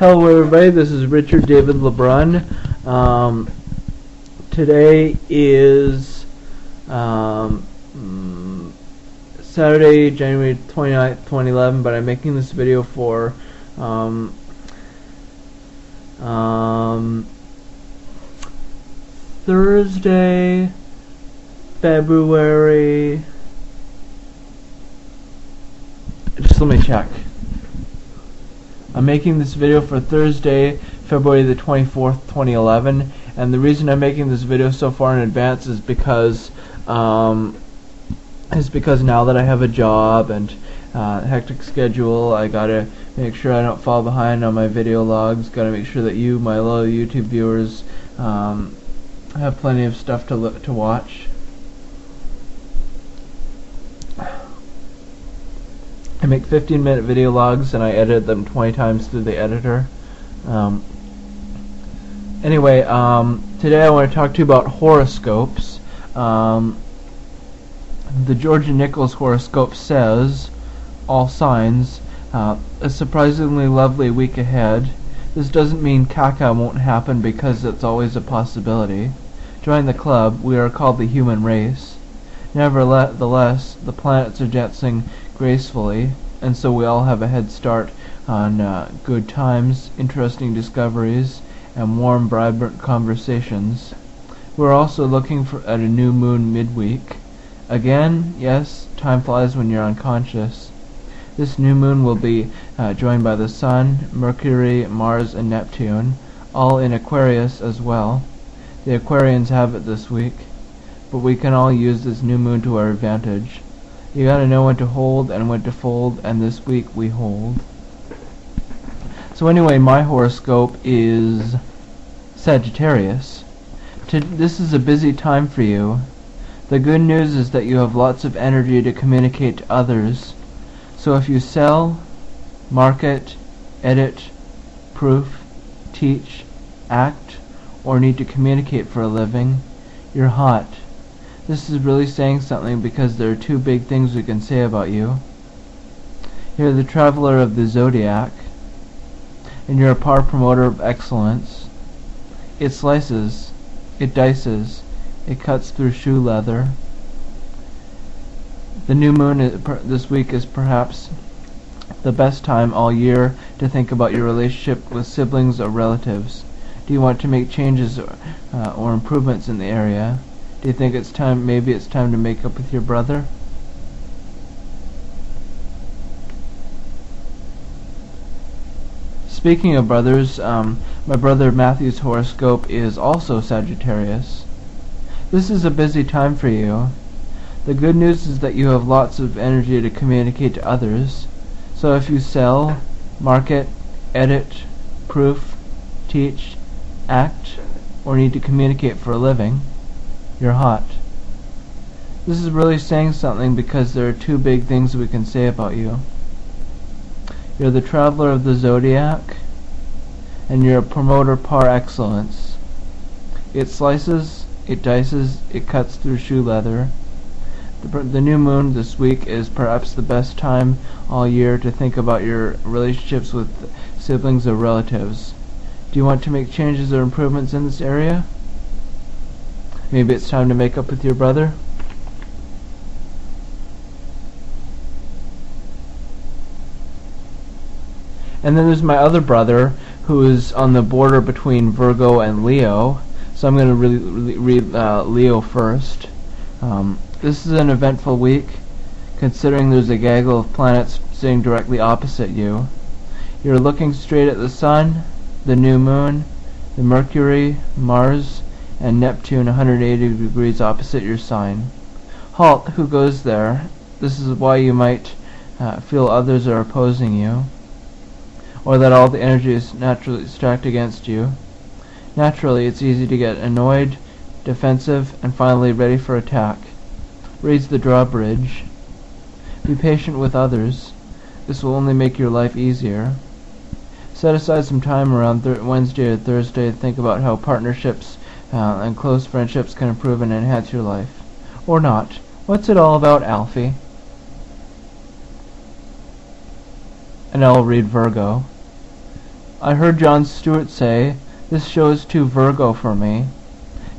Hello everybody, this is Richard David LeBrun. Today is Saturday, January 29th, 2011, but I'm making this video for Thursday, February... Just let me check. I'm making this video for Thursday, February the 24th, 2011, and the reason I'm making this video so far in advance is because now that I have a job and hectic schedule, I gotta make sure I don't fall behind on my video logs. Gotta make sure that you, my loyal YouTube viewers, have plenty of stuff to watch. I make 15-minute video logs and I edit them 20 times through the editor. Anyway, today I want to talk to you about horoscopes. The Georgia Nichols horoscope says, all signs, a surprisingly lovely week ahead. This doesn't mean caca won't happen because it's always a possibility. Join the club. We are called the human race. Nevertheless, the planets are dancing gracefully, and so we all have a head start on good times, interesting discoveries, and warm, vibrant conversations. We're also looking at a new moon midweek. Again, yes, time flies when you're unconscious. This new moon will be joined by the Sun, Mercury, Mars, and Neptune, all in Aquarius as well. The Aquarians have it this week, but we can all use this new moon to our advantage. You gotta know when to hold and when to fold, and this week we hold. So anyway, my horoscope is Sagittarius. This is a busy time for you. The good news is that you have lots of energy to communicate to others. So if you sell, market, edit, proof, teach, act, or need to communicate for a living, you're hot. This is really saying something because there are two big things we can say about you. You're the traveler of the zodiac, and you're a power promoter of excellence. It slices, it dices, it cuts through shoe leather. The new moon this week is perhaps the best time all year to think about your relationship with siblings or relatives. Do you want to make changes or improvements in the area? Do you think maybe it's time to make up with your brother? Speaking of brothers, my brother Matthew's horoscope is also Sagittarius. This is a busy time for you. The good news is that you have lots of energy to communicate to others. So if you sell, market, edit, proof, teach, act, or need to communicate for a living, you're hot. This is really saying something because there are two big things we can say about you. You're the traveler of the zodiac, and you're a promoter par excellence. It slices, it dices, it cuts through shoe leather. The new moon this week is perhaps the best time all year to think about your relationships with siblings or relatives. Do you want to make changes or improvements in this area? Maybe it's time to make up with your brother? And then there's my other brother, who is on the border between Virgo and Leo. So I'm going to read Leo first. This is an eventful week, considering there's a gaggle of planets sitting directly opposite you. You're looking straight at the Sun, the new moon, the Mercury, Mars, and Neptune 180 degrees opposite your sign. Halt, who goes there? This is why you might feel others are opposing you, or that all the energy is naturally stacked against you. Naturally, it's easy to get annoyed, defensive, and finally ready for attack. Raise the drawbridge. Be patient with others. This will only make your life easier. Set aside some time around Wednesday or Thursday to think about how partnerships and close friendships can improve and enhance your life. Or not. What's it all about, Alfie? And I'll read Virgo. I heard Jon Stewart say, "This show is too Virgo for me."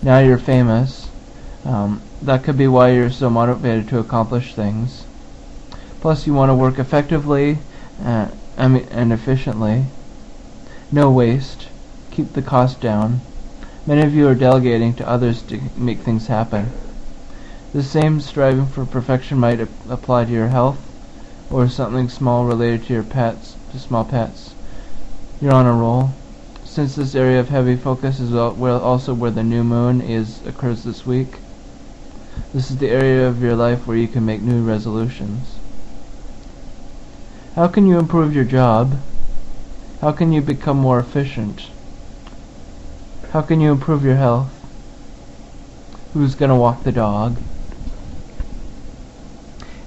Now you're famous. That could be why you're so motivated to accomplish things. Plus, you want to work effectively and efficiently. No waste. Keep the cost down. Many of you are delegating to others to make things happen. The same striving for perfection might apply to your health, or something small related to your pets, to small pets. You're on a roll. Since this area of heavy focus is also where the new moon occurs this week, this is the area of your life where you can make new resolutions. How can you improve your job? How can you become more efficient? How can you improve your health? Who's going to walk the dog?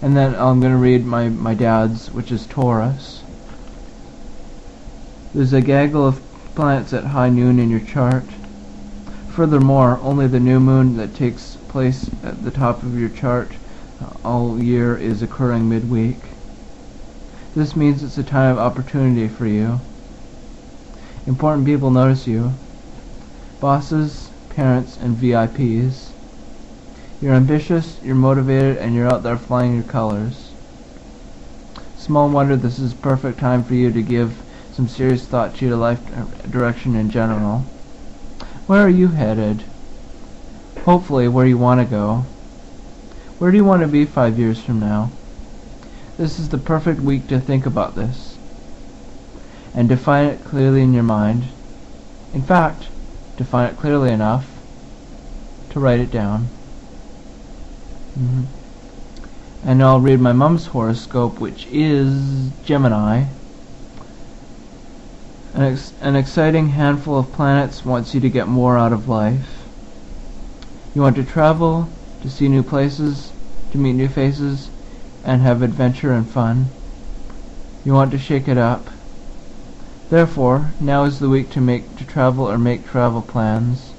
And then I'm going to read my dad's, which is Taurus. There's a gaggle of planets at high noon in your chart. Furthermore, only the new moon that takes place at the top of your chart all year is occurring midweek. This means it's a time of opportunity for you. Important people notice you. Bosses, parents, and VIPs. You're ambitious, you're motivated, and you're out there flying your colors. Small wonder this is perfect time for you to give some serious thought to your life direction in general. Where are you headed? Hopefully where you want to go. Where do you want to be 5 years from now? This is the perfect week to think about this and define it clearly in your mind. In fact, define it clearly enough to write it down. And I'll read my mom's horoscope, which is Gemini. An exciting handful of planets wants you to get more out of life. You want to travel, to see new places, to meet new faces, and have adventure and fun. You want to shake it up. Therefore, now is the week to travel or make travel plans.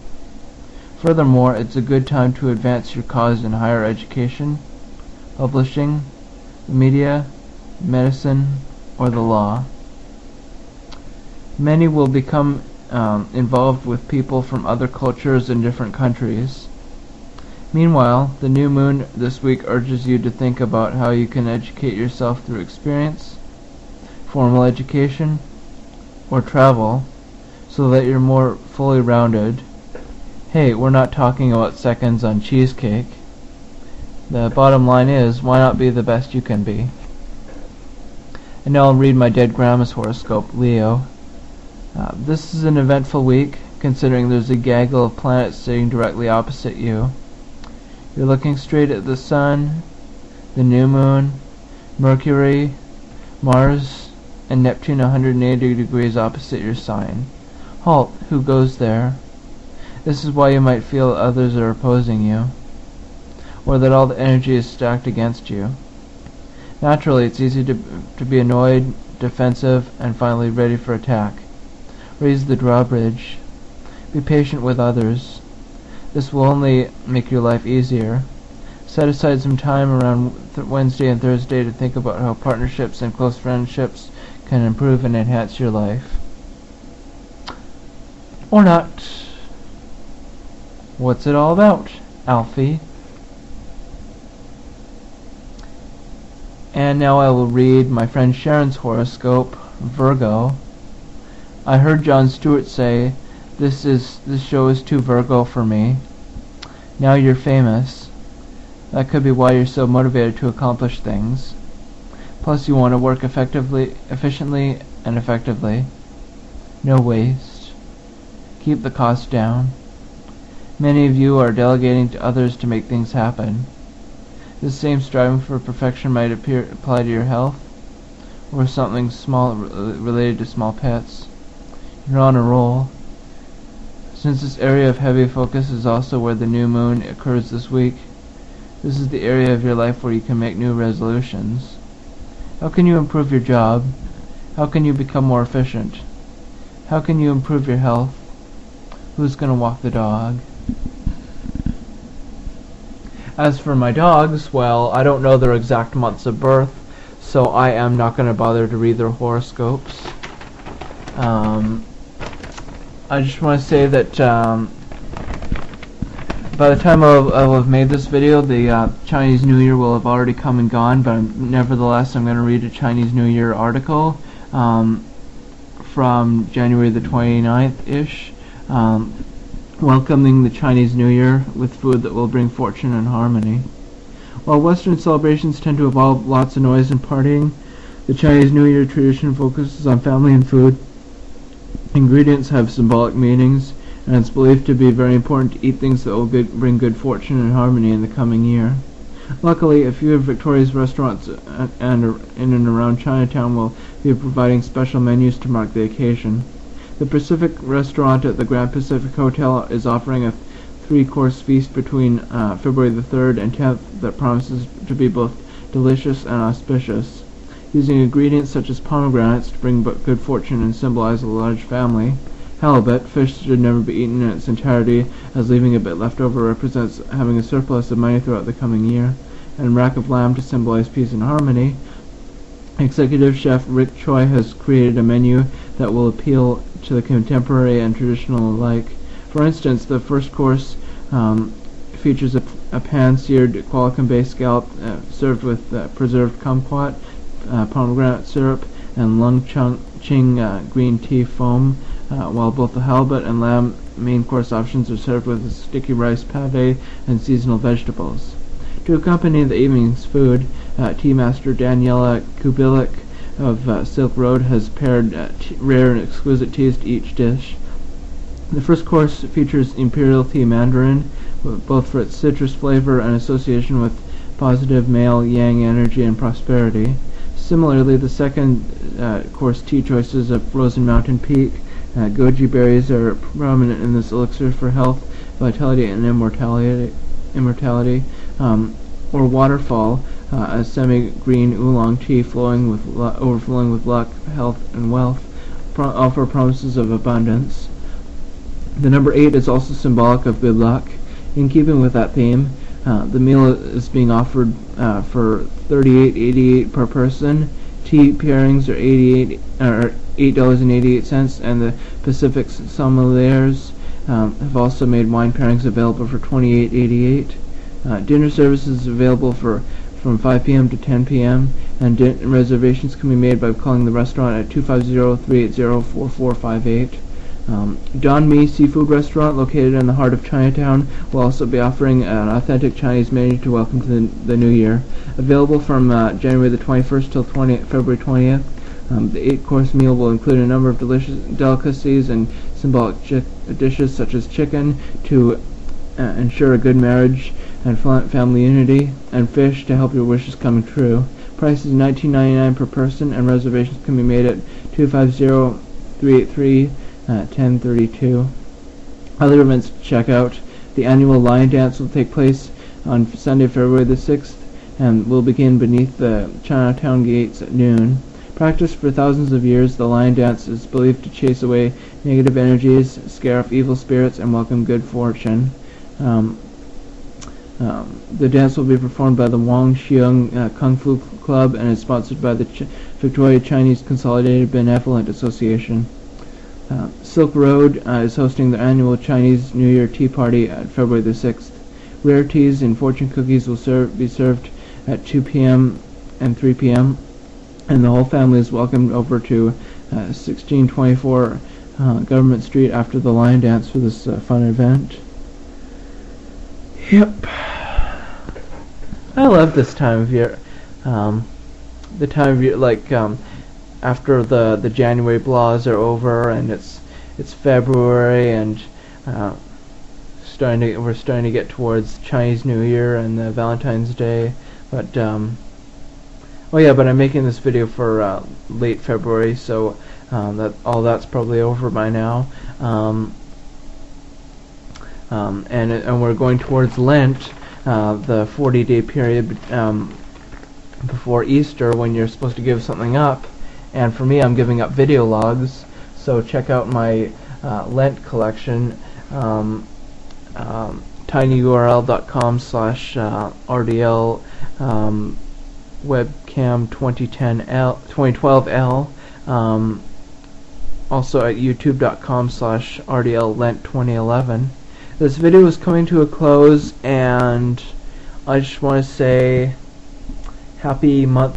Furthermore, it's a good time to advance your cause in higher education, publishing, the media, medicine, or the law. Many will become involved with people from other cultures and different countries. Meanwhile, the new moon this week urges you to think about how you can educate yourself through experience, formal education, or travel, so that you're more fully rounded. Hey, we're not talking about seconds on cheesecake. The bottom line is, why not be the best you can be? And now I'll read my dead grandma's horoscope, Leo. This is an eventful week, considering there's a gaggle of planets sitting directly opposite you. You're looking straight at the Sun, the new moon, Mercury, Mars, and Neptune 180 degrees opposite your sign. Halt, who goes there? This is why you might feel others are opposing you, or that all the energy is stacked against you. Naturally, it's easy to be annoyed, defensive, and finally ready for attack. Raise the drawbridge. Be patient with others. This will only make your life easier. Set aside some time around Wednesday and Thursday to think about how partnerships and close friendships can improve and enhance your life. Or not. What's it all about, Alfie? And now I will read my friend Sharon's horoscope, Virgo. I heard Jon Stewart say, this show is too Virgo for me. Now you're famous. That could be why you're so motivated to accomplish things. Plus, you want to work efficiently, and effectively. No waste. Keep the cost down. Many of you are delegating to others to make things happen. This same striving for perfection might apply to your health, or something small related to small pets. You're on a roll. Since this area of heavy focus is also where the new moon occurs this week, this is the area of your life where you can make new resolutions. How can you improve your job? How can you become more efficient? How can you improve your health? Who's going to walk the dog? As for my dogs, well, I don't know their exact months of birth, so I am not going to bother to read their horoscopes. I just want to say that by the time I'll have made this video, the Chinese New Year will have already come and gone, but nevertheless I'm going to read a Chinese New Year article from January the 29th-ish, welcoming the Chinese New Year with food that will bring fortune and harmony. While Western celebrations tend to involve lots of noise and partying, the Chinese New Year tradition focuses on family and food. Ingredients have symbolic meanings, and it's believed to be very important to eat things that will bring good fortune and harmony in the coming year. Luckily, a few of Victoria's restaurants in and around Chinatown will be providing special menus to mark the occasion. The Pacific Restaurant at the Grand Pacific Hotel is offering a 3-course feast between February the 3rd and 10th that promises to be both delicious and auspicious. Using ingredients such as pomegranates to bring good fortune and symbolize a large family. Halibut, fish should never be eaten in its entirety, as leaving a bit left over represents having a surplus of money throughout the coming year. And rack of lamb to symbolize peace and harmony. Executive Chef Rick Choi has created a menu that will appeal to the contemporary and traditional alike. For instance, the first course features a pan-seared qualicum-based scallop served with preserved kumquat, pomegranate syrup, and lung ching green tea foam, while both the halibut and lamb main course options are served with sticky rice pate and seasonal vegetables. To accompany the evening's food, tea master Daniela Kubilik of Silk Road has paired rare and exquisite teas to each dish. The first course features Imperial Tea Mandarin, both for its citrus flavor and association with positive male yang energy and prosperity. Similarly, the second course tea choices of Frozen Mountain Peak, goji berries are prominent in this elixir for health, vitality, and immortality, or Waterfall, a semi-green oolong tea overflowing with luck, health, and wealth, offer promises of abundance. The number 8 is also symbolic of good luck. In keeping with that theme, the meal is being offered for $38.88 per person. Tea pairings are $8.88, and the Pacific Sommeliers have also made wine pairings available for $28.88. Dinner services is available from 5 p.m. to 10 p.m., and reservations can be made by calling the restaurant at 250-380-4458. Don Mi Seafood Restaurant, located in the heart of Chinatown, will also be offering an authentic Chinese menu to welcome to the new year. Available from January the 21st till February 20th, the 8-course meal will include a number of delicious delicacies and symbolic dishes such as chicken to ensure a good marriage and family unity, and fish to help your wishes come true. Price is $19.99 per person, and reservations can be made at 250-383-1032. Other events to check out: the annual Lion Dance will take place on Sunday, February the 6th, and will begin beneath the Chinatown gates at noon. Practiced for thousands of years, the Lion Dance is believed to chase away negative energies, scare off evil spirits, and welcome good fortune. The dance will be performed by the Wang Xiong Kung Fu Club and is sponsored by the Victoria Chinese Consolidated Benevolent Association. Silk Road is hosting their annual Chinese New Year Tea Party at February the 6th. Rare teas and fortune cookies will be served at 2 p.m. and 3 p.m., and the whole family is welcomed over to 1624 Government Street after the Lion Dance for this fun event. Yep. I love this time of year. The time of year, like, after the January blahs are over and it's February and we're starting to get towards Chinese New Year and Valentine's Day, but I'm making this video for late February, so that's probably over by now. And we're going towards Lent, the 40-day period before Easter, when you're supposed to give something up. And for me, I'm giving up video logs, so check out my Lent collection, tinyurl.com/rdl webcam 2012L. also at youtube.com/rdllent2011. This video is coming to a close, and I just want to say happy month